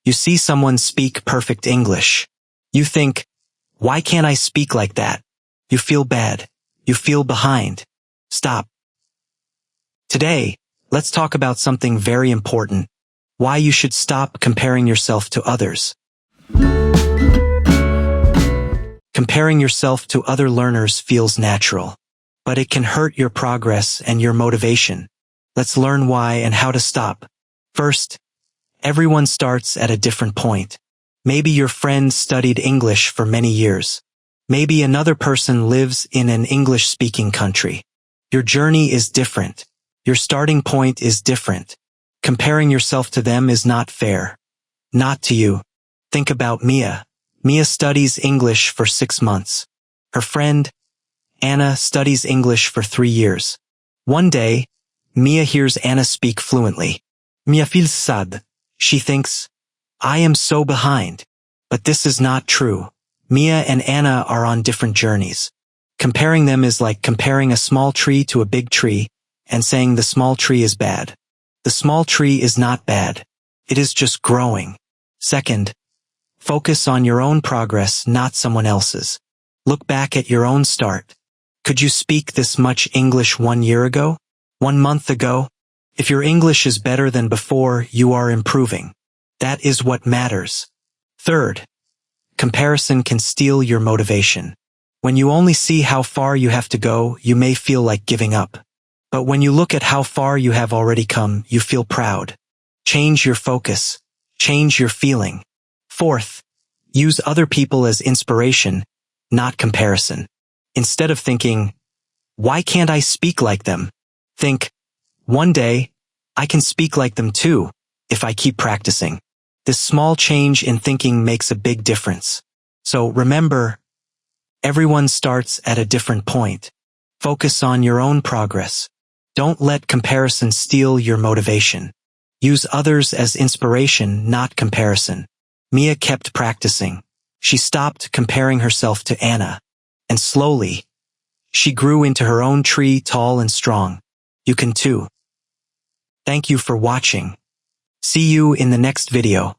You see someone speak perfect English. You think, why can't I speak like that? You feel bad. You feel behind. Stop. Today, let's talk about something very important. Why you should stop comparing yourself to others. Comparing yourself to other learners feels natural, but it can hurt your progress and your motivation. Let's learn why and how to stop. First, everyone starts at a different point. Maybe your friend studied English for many years. Maybe another person lives in an English-speaking country. Your journey is different. Your starting point is different. Comparing yourself to them is not fair. Not to you. Think about Mia. Mia studies English for 6 months. Her friend, Anna, studies English for 3 years. One day, Mia hears Anna speak fluently. Mia feels sad. She thinks, I am so behind. But this is not true. Mia and Anna are on different journeys. Comparing them is like comparing a small tree to a big tree and saying the small tree is bad. The small tree is not bad. It is just growing. Second, focus on your own progress, not someone else's. Look back at your own start. Could you speak this much English 1 year ago? 1 month ago? If your English is better than before, you are improving. That is what matters. Third, comparison can steal your motivation. When you only see how far you have to go, you may feel like giving up. But when you look at how far you have already come, you feel proud. Change your focus. Change your feeling. Fourth, use other people as inspiration, not comparison. Instead of thinking, why can't I speak like them? Think, one day, I can speak like them too, if I keep practicing. This small change in thinking makes a big difference. So remember, everyone starts at a different point. Focus on your own progress. Don't let comparison steal your motivation. Use others as inspiration, not comparison. Mia kept practicing. She stopped comparing herself to Anna. And slowly, she grew into her own tree, tall and strong. You can too. Thank you for watching. See you in the next video.